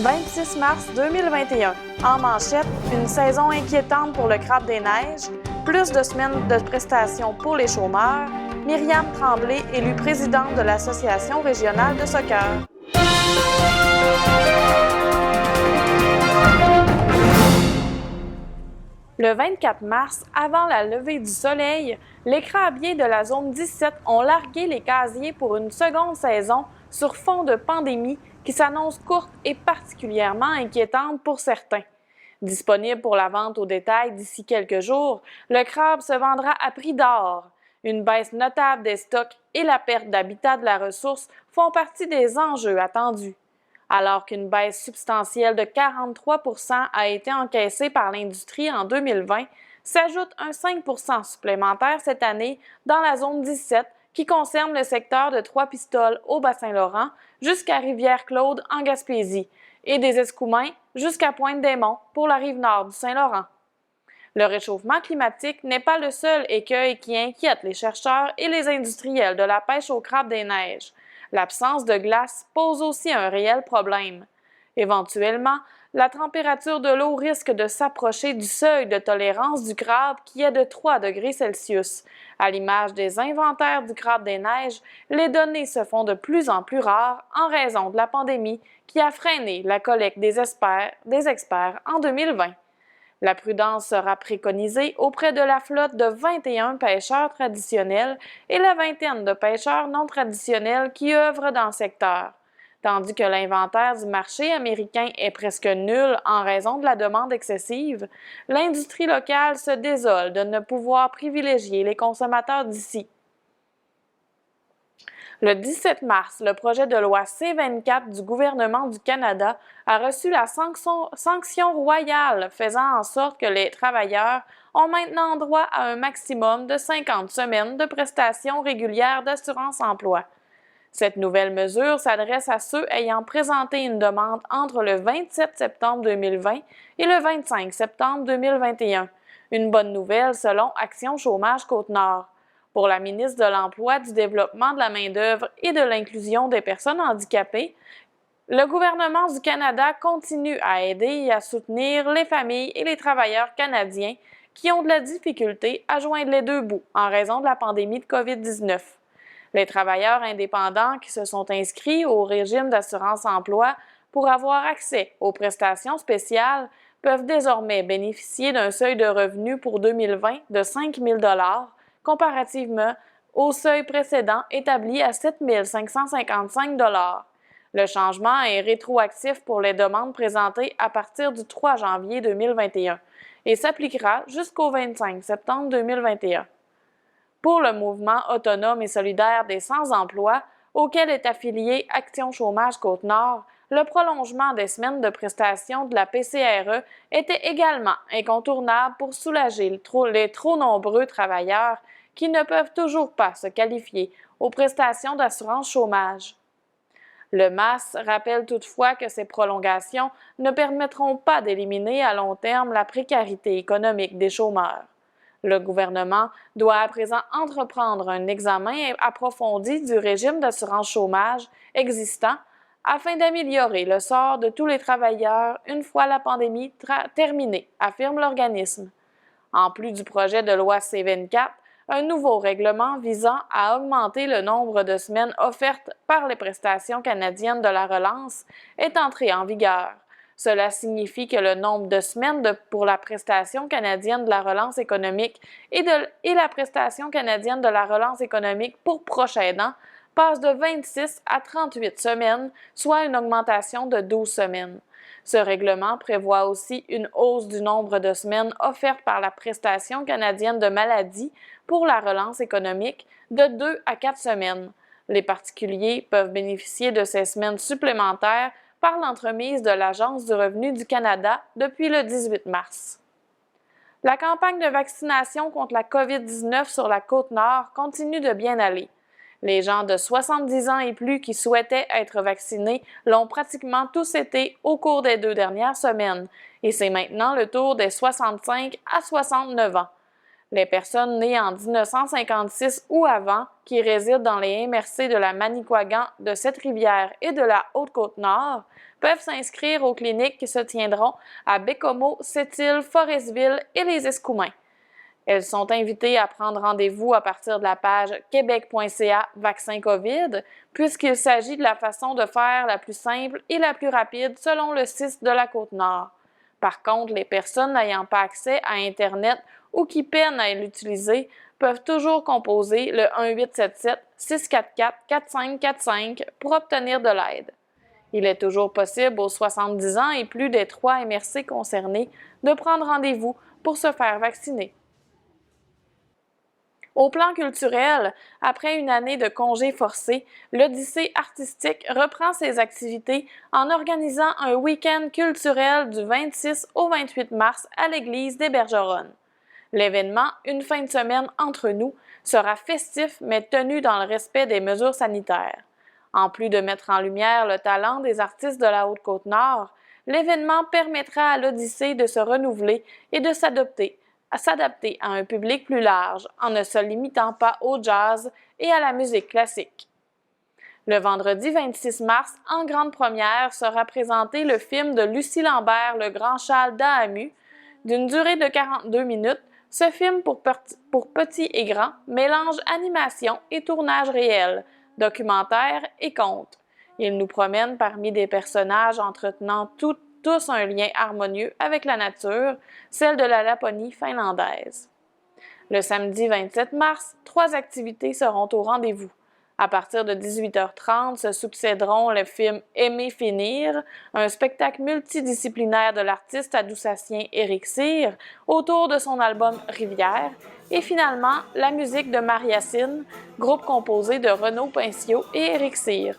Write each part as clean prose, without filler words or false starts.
26 mars 2021. En manchette, une saison inquiétante pour le crabe des neiges, plus de semaines de prestations pour les chômeurs, Myriam Tremblay élue présidente de l'Association régionale de soccer. Le 24 mars, avant la levée du soleil, les crabiers de la zone 17 ont largué les casiers pour une seconde saison sur fond de pandémie qui s'annonce courte et particulièrement inquiétante pour certains. Disponible pour la vente au détail d'ici quelques jours, le crabe se vendra à prix d'or. Une baisse notable des stocks et la perte d'habitat de la ressource font partie des enjeux attendus. Alors qu'une baisse substantielle de 43 % a été encaissée par l'industrie en 2020, s'ajoute un 5 % supplémentaire cette année dans la zone 17 qui concerne le secteur de Trois-Pistoles au Bas-Saint-Laurent jusqu'à Rivière-Claude en Gaspésie et des Escoumins jusqu'à Pointe-des-Monts pour la rive nord du Saint-Laurent. Le réchauffement climatique n'est pas le seul écueil qui inquiète les chercheurs et les industriels de la pêche au crabe des neiges. L'absence de glace pose aussi un réel problème. Éventuellement, la température de l'eau risque de s'approcher du seuil de tolérance du crabe qui est de 3 degrés Celsius. À l'image des inventaires du crabe des neiges, les données se font de plus en plus rares en raison de la pandémie qui a freiné la collecte des experts en 2020. La prudence sera préconisée auprès de la flotte de 21 pêcheurs traditionnels et la vingtaine de pêcheurs non traditionnels qui œuvrent dans le secteur. Tandis que l'inventaire du marché américain est presque nul en raison de la demande excessive, l'industrie locale se désole de ne pouvoir privilégier les consommateurs d'ici. Le 17 mars, le projet de loi C-24 du gouvernement du Canada a reçu la sanction royale faisant en sorte que les travailleurs ont maintenant droit à un maximum de 50 semaines de prestations régulières d'assurance-emploi. Cette nouvelle mesure s'adresse à ceux ayant présenté une demande entre le 27 septembre 2020 et le 25 septembre 2021. Une bonne nouvelle selon Action Chômage Côte-Nord. Pour la ministre de l'Emploi, du Développement de la main-d'œuvre et de l'Inclusion des personnes handicapées, le gouvernement du Canada continue à aider et à soutenir les familles et les travailleurs canadiens qui ont de la difficulté à joindre les deux bouts en raison de la pandémie de COVID-19. Les travailleurs indépendants qui se sont inscrits au régime d'assurance-emploi pour avoir accès aux prestations spéciales peuvent désormais bénéficier d'un seuil de revenus pour 2020 de 5 000 $ comparativement au seuil précédent établi à 7 555 $. Le changement est rétroactif pour les demandes présentées à partir du 3 janvier 2021 et s'appliquera jusqu'au 25 septembre 2021. Pour le mouvement autonome et solidaire des sans-emploi, auquel est affilié Action Chômage Côte-Nord, le prolongement des semaines de prestations de la PCRE était également incontournable pour soulager les trop nombreux travailleurs qui ne peuvent toujours pas se qualifier aux prestations d'assurance chômage. Le MAS rappelle toutefois que ces prolongations ne permettront pas d'éliminer à long terme la précarité économique des chômeurs. Le gouvernement doit à présent entreprendre un examen approfondi du régime d'assurance chômage existant afin d'améliorer le sort de tous les travailleurs une fois la pandémie terminée, affirme l'organisme. En plus du projet de loi C-24, un nouveau règlement visant à augmenter le nombre de semaines offertes par les prestations canadiennes de la relance est entré en vigueur. Cela signifie que le nombre de semaines pour la prestation canadienne de la relance économique et la prestation canadienne de la relance économique pour proche aidant passe de 26 à 38 semaines, soit une augmentation de 12 semaines. Ce règlement prévoit aussi une hausse du nombre de semaines offertes par la prestation canadienne de maladie pour la relance économique de 2 à 4 semaines. Les particuliers peuvent bénéficier de ces semaines supplémentaires par l'entremise de l'Agence du revenu du Canada depuis le 18 mars. La campagne de vaccination contre la COVID-19 sur la Côte-Nord continue de bien aller. Les gens de 70 ans et plus qui souhaitaient être vaccinés l'ont pratiquement tous été au cours des 2 dernières semaines, et c'est maintenant le tour des 65 à 69 ans. Les personnes nées en 1956 ou avant qui résident dans les MRC de la Manicouagan, de Sept-Rivières et de la Haute-Côte-Nord peuvent s'inscrire aux cliniques qui se tiendront à Bécomo, Sept-Îles, Forestville et les Escoumins. Elles sont invitées à prendre rendez-vous à partir de la page québec.ca Vaccin COVID, puisqu'il s'agit de la façon de faire la plus simple et la plus rapide selon le CIS de la Côte-Nord. Par contre, les personnes n'ayant pas accès à Internet ou qui peinent à l'utiliser peuvent toujours composer le 1-877-644-4545 pour obtenir de l'aide. Il est toujours possible aux 70 ans et plus des 3 MRC concernés de prendre rendez-vous pour se faire vacciner. Au plan culturel, après une année de congés forcés, l'Odyssée artistique reprend ses activités en organisant un week-end culturel du 26 au 28 mars à l'église des Bergeronnes. L'événement, une fin de semaine entre nous, sera festif mais tenu dans le respect des mesures sanitaires. En plus de mettre en lumière le talent des artistes de la Haute-Côte-Nord, l'événement permettra à l'Odyssée de se renouveler et de s'adapter à un public plus large en ne se limitant pas au jazz et à la musique classique. Le vendredi 26 mars, en grande première, sera présenté le film de Lucie Lambert, Le Grand Châle d'Ahamu, d'une durée de 42 minutes. Ce film pour petits et grands mélange animation et tournage réel, documentaire et conte. Il nous promène parmi des personnages entretenant tous un lien harmonieux avec la nature, celle de la Laponie finlandaise. Le samedi 27 mars, 3 activités seront au rendez-vous. À partir de 18h30 se succéderont le film Aimer finir, un spectacle multidisciplinaire de l'artiste adousassien Éric Cyr autour de son album Rivière, et finalement la musique de Mariacine, groupe composé de Renaud Pincio et Éric Cyr.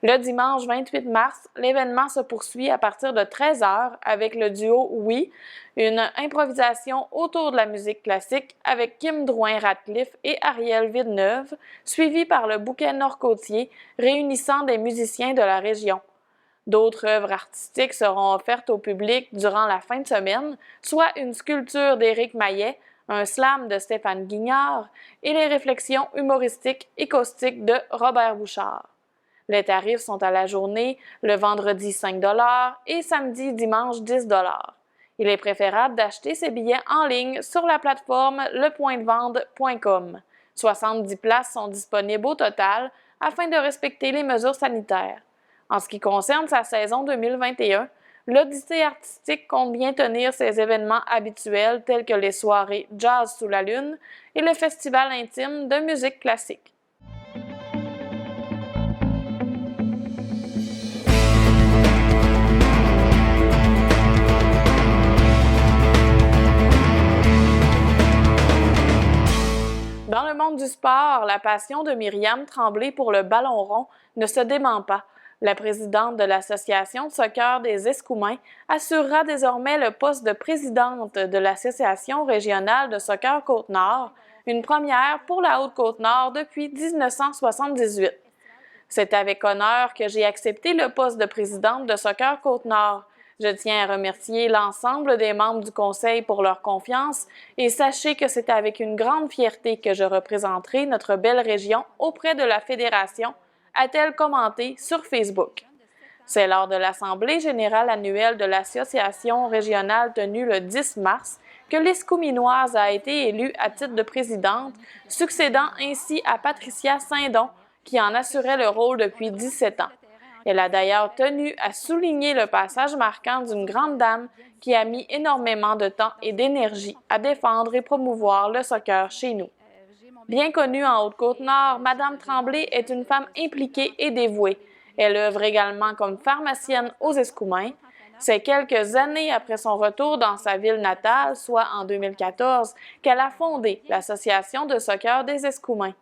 Le dimanche 28 mars, l'événement se poursuit à partir de 13h avec le duo Oui, une improvisation autour de la musique classique avec Kim Drouin-Ratcliffe et Ariel Villeneuve, suivi par le bouquet nord-côtier réunissant des musiciens de la région. D'autres œuvres artistiques seront offertes au public durant la fin de semaine, soit une sculpture d'Éric Maillet, un slam de Stéphane Guignard et les réflexions humoristiques et caustiques de Robert Bouchard. Les tarifs sont à la journée, le vendredi 5 $ et samedi dimanche 10 $. Il est préférable d'acheter ses billets en ligne sur la plateforme lepointdevente.com. 70 places sont disponibles au total afin de respecter les mesures sanitaires. En ce qui concerne sa saison 2021, l'Odyssée artistique compte bien tenir ses événements habituels tels que les soirées Jazz sous la lune et le festival intime de musique classique. Dans le monde du sport, la passion de Myriam Tremblay pour le ballon rond ne se dément pas. La présidente de l'Association de soccer des Escoumins assurera désormais le poste de présidente de l'Association régionale de soccer Côte-Nord, une première pour la Haute-Côte-Nord depuis 1978. C'est avec honneur que j'ai accepté le poste de présidente de Soccer Côte-Nord. Je tiens à remercier l'ensemble des membres du Conseil pour leur confiance et sachez que c'est avec une grande fierté que je représenterai notre belle région auprès de la Fédération, a-t-elle commenté sur Facebook. C'est lors de l'Assemblée générale annuelle de l'Association régionale tenue le 10 mars que l'Escouminoise a été élue à titre de présidente, succédant ainsi à Patricia Saint-Don, qui en assurait le rôle depuis 17 ans. Elle a d'ailleurs tenu à souligner le passage marquant d'une grande dame qui a mis énormément de temps et d'énergie à défendre et promouvoir le soccer chez nous. Bien connue en Haute-Côte-Nord, Madame Tremblay est une femme impliquée et dévouée. Elle œuvre également comme pharmacienne aux Escoumins. C'est quelques années après son retour dans sa ville natale, soit en 2014, qu'elle a fondé l'Association de soccer des Escoumins.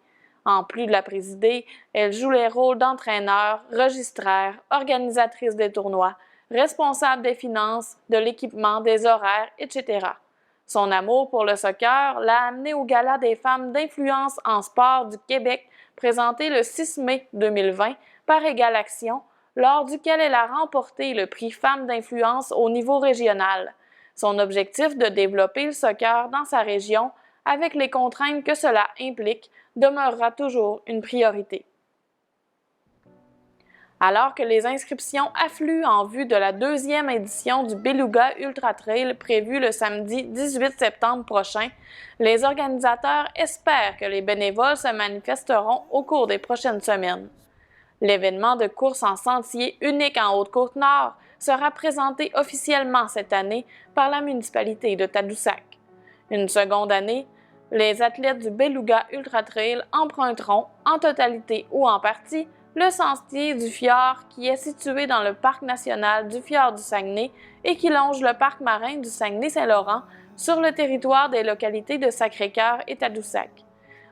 En plus de la présider, elle joue les rôles d'entraîneur, registraire, organisatrice des tournois, responsable des finances, de l'équipement, des horaires, etc. Son amour pour le soccer l'a amenée au Gala des femmes d'influence en sport du Québec, présenté le 6 mai 2020 par Égale Action, lors duquel elle a remporté le prix Femmes d'influence au niveau régional. Son objectif de développer le soccer dans sa région, avec les contraintes que cela implique, demeurera toujours une priorité. Alors que les inscriptions affluent en vue de la 2e édition du Beluga Ultra Trail prévue le samedi 18 septembre prochain, les organisateurs espèrent que les bénévoles se manifesteront au cours des prochaines semaines. L'événement de course en sentier unique en Haute-Côte-Nord sera présenté officiellement cette année par la municipalité de Tadoussac. Une seconde année, les athlètes du Beluga Ultra Trail emprunteront, en totalité ou en partie, le sentier du fjord qui est situé dans le parc national du fjord du Saguenay et qui longe le parc marin du Saguenay-Saint-Laurent sur le territoire des localités de Sacré-Cœur et Tadoussac.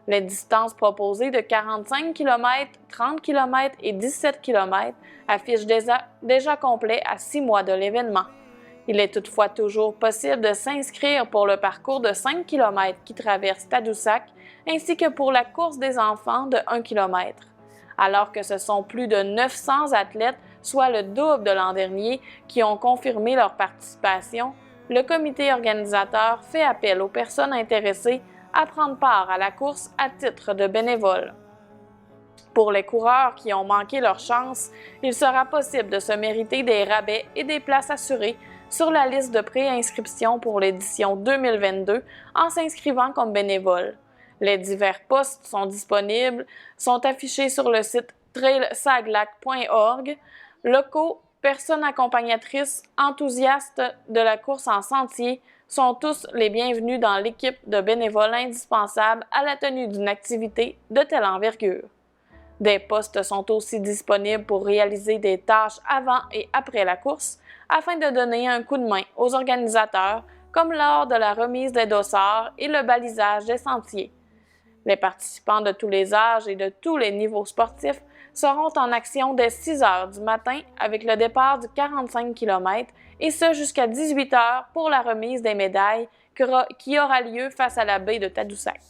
Les distances proposées de 45 km, 30 km et 17 km affichent déjà complet à 6 mois de l'événement. Il est toutefois toujours possible de s'inscrire pour le parcours de 5 km qui traverse Tadoussac ainsi que pour la course des enfants de 1 km. Alors que ce sont plus de 900 athlètes, soit le double de l'an dernier, qui ont confirmé leur participation, le comité organisateur fait appel aux personnes intéressées à prendre part à la course à titre de bénévole. Pour les coureurs qui ont manqué leur chance, il sera possible de se mériter des rabais et des places assurées sur la liste de préinscription pour l'édition 2022 en s'inscrivant comme bénévole. Les divers postes sont affichés sur le site trailsaglac.org. Locaux, personnes accompagnatrices, enthousiastes de la course en sentier sont tous les bienvenus dans l'équipe de bénévoles indispensables à la tenue d'une activité de telle envergure. Des postes sont aussi disponibles pour réaliser des tâches avant et après la course afin de donner un coup de main aux organisateurs, comme lors de la remise des dossards et le balisage des sentiers. Les participants de tous les âges et de tous les niveaux sportifs seront en action dès 6 heures du matin avec le départ du 45 km et ce jusqu'à 18 heures pour la remise des médailles qui aura lieu face à la baie de Tadoussac.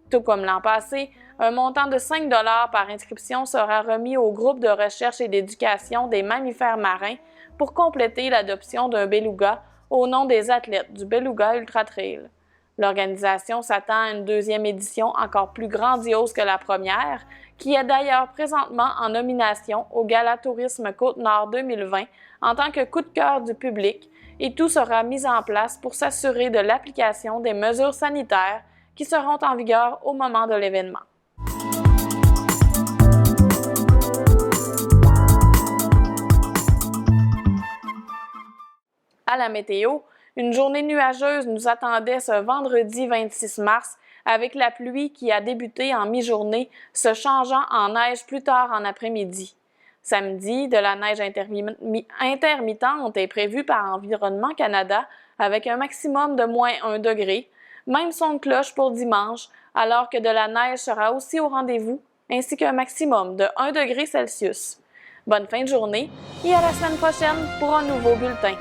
Tout comme l'an passé, un montant de 5 $ par inscription sera remis au groupe de recherche et d'éducation des mammifères marins pour compléter l'adoption d'un beluga au nom des athlètes du Beluga Ultra Trail. L'organisation s'attend à une 2e édition encore plus grandiose que la première, qui est d'ailleurs présentement en nomination au Gala Tourisme Côte-Nord 2020 en tant que coup de cœur du public, et tout sera mis en place pour s'assurer de l'application des mesures sanitaires qui seront en vigueur au moment de l'événement. À la météo, une journée nuageuse nous attendait ce vendredi 26 mars avec la pluie qui a débuté en mi-journée, se changeant en neige plus tard en après-midi. Samedi, de la neige intermittente est prévue par Environnement Canada avec un maximum de -1 degré. Même son de cloche pour dimanche, alors que de la neige sera aussi au rendez-vous, ainsi qu'un maximum de 1 degré Celsius. Bonne fin de journée et à la semaine prochaine pour un nouveau bulletin.